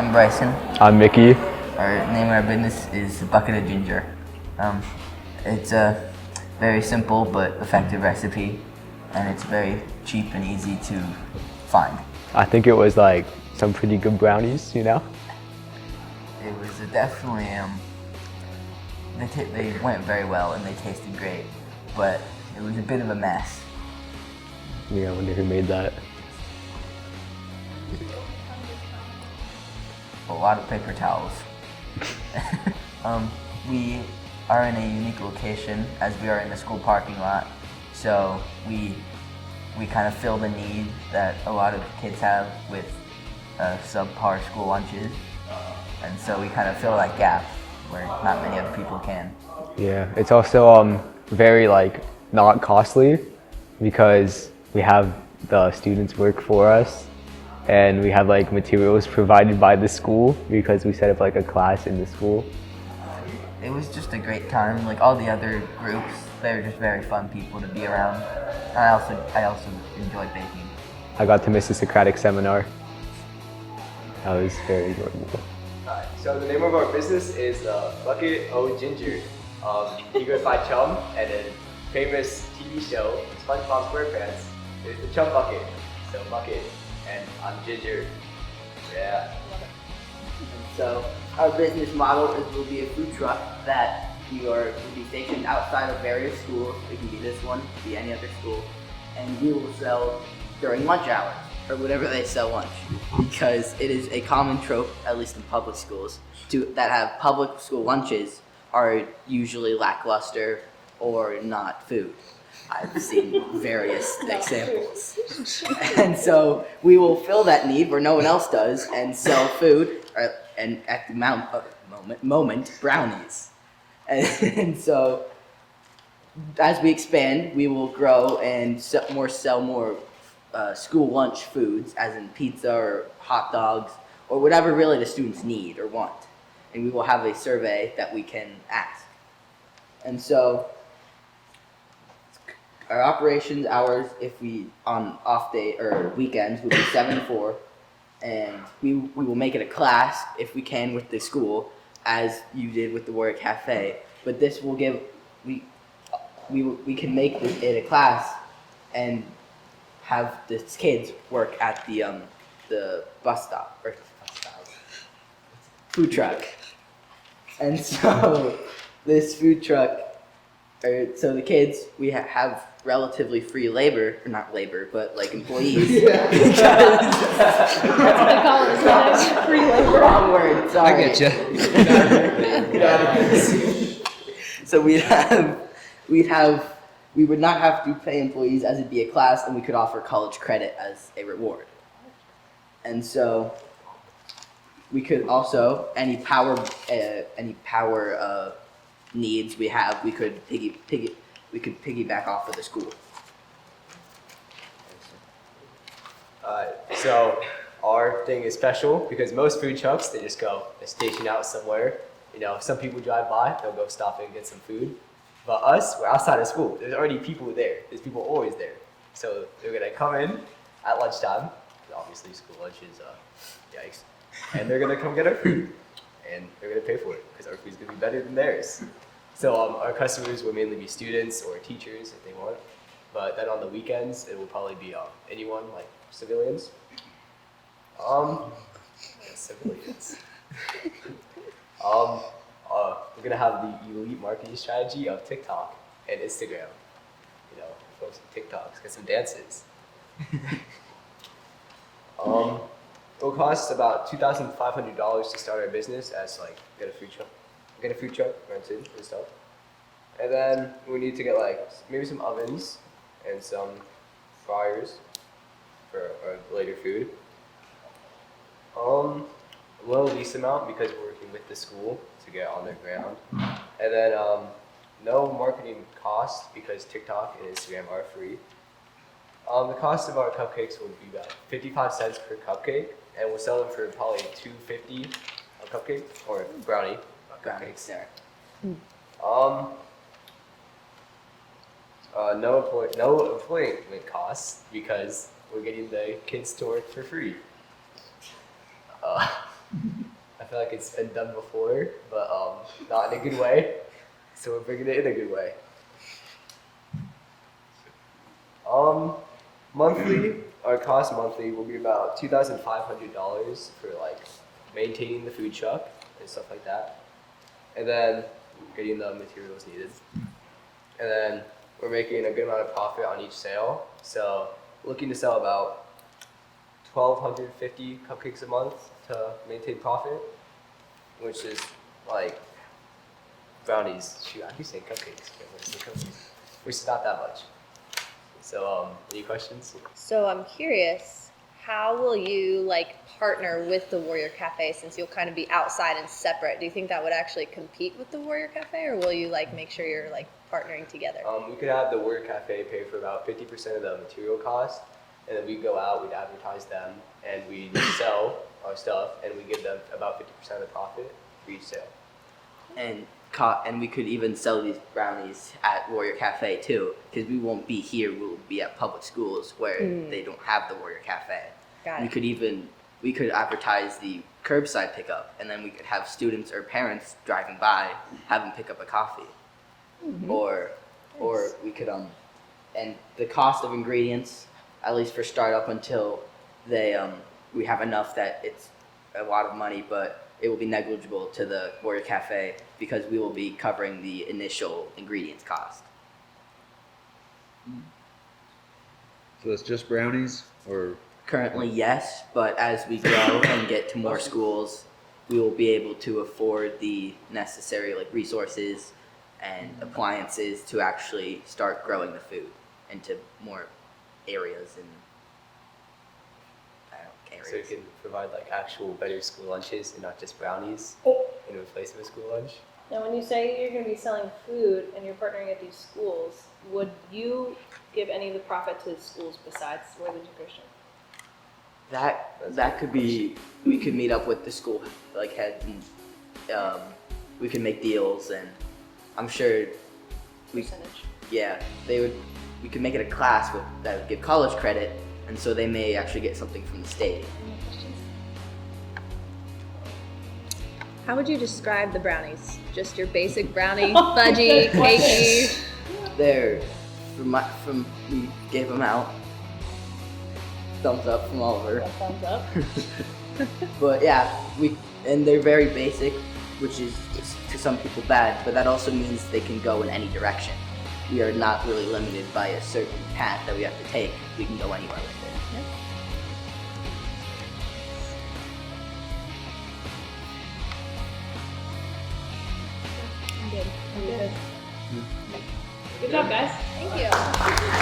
I'm Bryson. I'm Mickey. Our name of our business is Bucket of Ginger. It's a very simple but effective recipe, and it's very cheap and easy to find. I think it was like some pretty good brownies, you know? It was definitely, they went very well and they tasted great, but it was a bit of a mess. Yeah, I wonder who made that. A lot of paper towels. We are in a unique location as we are in the school parking lot, so we kind of fill the need that a lot of kids have with subpar school lunches, and so we kind of fill that gap where not many other people can. Yeah, it's also very like not costly because we have the students work for us and we have like materials provided by the school because we set up like a class in the school. It was just a great time. Like all the other groups, they're just very fun people to be around. I also enjoy baking. I got to miss the Socratic seminar. That was very enjoyable. So the name of our business is Bucket O Ginger. You go find Chum, and then famous TV show SpongeBob SquarePants is the Chum Bucket. So Bucket, and I'm Ginger. Yeah. So our business model will be a food truck that will be stationed outside of various schools. It can be this one, it can be any other school, and we will sell during lunch hours or whatever they sell lunch, because it is a common trope, at least in public schools, that have public school lunches are usually lackluster or not food. I've seen various examples. And so we will fill that need where no one else does and sell food, and at the moment, brownies. And so as we expand, we will grow and sell more school lunch foods, as in pizza or hot dogs, or whatever really the students need or want. And we will have a survey that we can ask. And so our operations hours, if we on off day or weekends, would be 7 to 4, and we will make it a class if we can with the school, as you did with the Warrior Cafe. But this will give we can make it a class and have the kids work at the bus stop or food truck. And so this food truck, so the kids, we have relatively free labor, or not labor, but like employees. That's what they call it, isn't it? Free labor. Wrong word, sorry. I get you. So we would not have to pay employees, as it'd be a class, and we could offer college credit as a reward. And so we could also, any power needs we have, we could piggyback off of the school. So our thing is special because most food trucks, they station out somewhere. You know, some people drive by, they'll go stop and get some food. But us, we're outside of school. There's already people there. There's people always there. So they're gonna come in at lunchtime. Obviously, school lunch is yikes. And they're gonna come get our food, and they're gonna pay for it because our food's gonna be better than theirs. So our customers will mainly be students or teachers if they want. But then on the weekends, it will probably be anyone, like civilians. Civilians. We're gonna have the elite marketing strategy of TikTok and Instagram. You know, post some TikToks, get some dances. It will cost about $2,500 to start our business, as like get a food truck rented and stuff. And then we need to get like maybe some ovens and some fryers for our later food. A low lease amount because we're working with the school to get on their ground. And then no marketing cost because TikTok and Instagram are free. The cost of our cupcakes will be about 55 cents per cupcake, and we'll sell them for probably $2.50 a cupcake, or brownie cupcakes. There. No employment costs because we're getting the kids to work for free. feel like it's been done before, but not in a good way. So we're bringing it in a good way. Monthly, our cost monthly will be about $2,500 for like maintaining the food truck and stuff like that, and then getting the materials needed, and then we're making a good amount of profit on each sale. So looking to sell about 1,250 cupcakes a month to maintain profit, which is like brownies. Shoot, I keep saying cupcakes. Which is not that much. So, any questions? So I'm curious, how will you like partner with the Warrior Cafe since you'll kind of be outside and separate? Do you think that would actually compete with the Warrior Cafe, or will you like make sure you're like partnering together? We could have the Warrior Cafe pay for about 50% of the material cost, and then we'd go out, we'd advertise them, and we'd sell our stuff, and we give them about 50% of the profit for each sale. And we could even sell these brownies at Warrior Cafe too, because we won't be here. We'll be at public schools where they don't have the Warrior Cafe. Got it. We could advertise the curbside pickup, and then we could have students or parents driving by have them pick up a coffee, or we could and the cost of ingredients, at least for startup until we have enough that it's a lot of money, but it will be negligible to the Warrior Cafe because we will be covering the initial ingredients cost. So that's just brownies, or Currently, yes, but as we grow and get to more schools, we will be able to afford the necessary like resources and appliances to actually start growing the food into more areas and So we can provide like actual better school lunches and not just brownies in replacement school lunch. Now, when you say you're going to be selling food and you're partnering at these schools, would you give any of the profit to the schools besides Worthington Christian? That could be. We could meet up with the school like head and we could make deals, and I'm sure Percentage. we could make it a class that would give college credit, and so they may actually get something from the state. Any questions? How would you describe the brownies? Just your basic brownie, fudgy, cakey. They're we gave them out. Thumbs up from Oliver. A thumbs up. But yeah, they're very basic, which is to some people bad, but that also means they can go in any direction. We are not really limited by a certain path that we have to take. We can go anywhere with it. I'm good. Good job, guys. Thank you.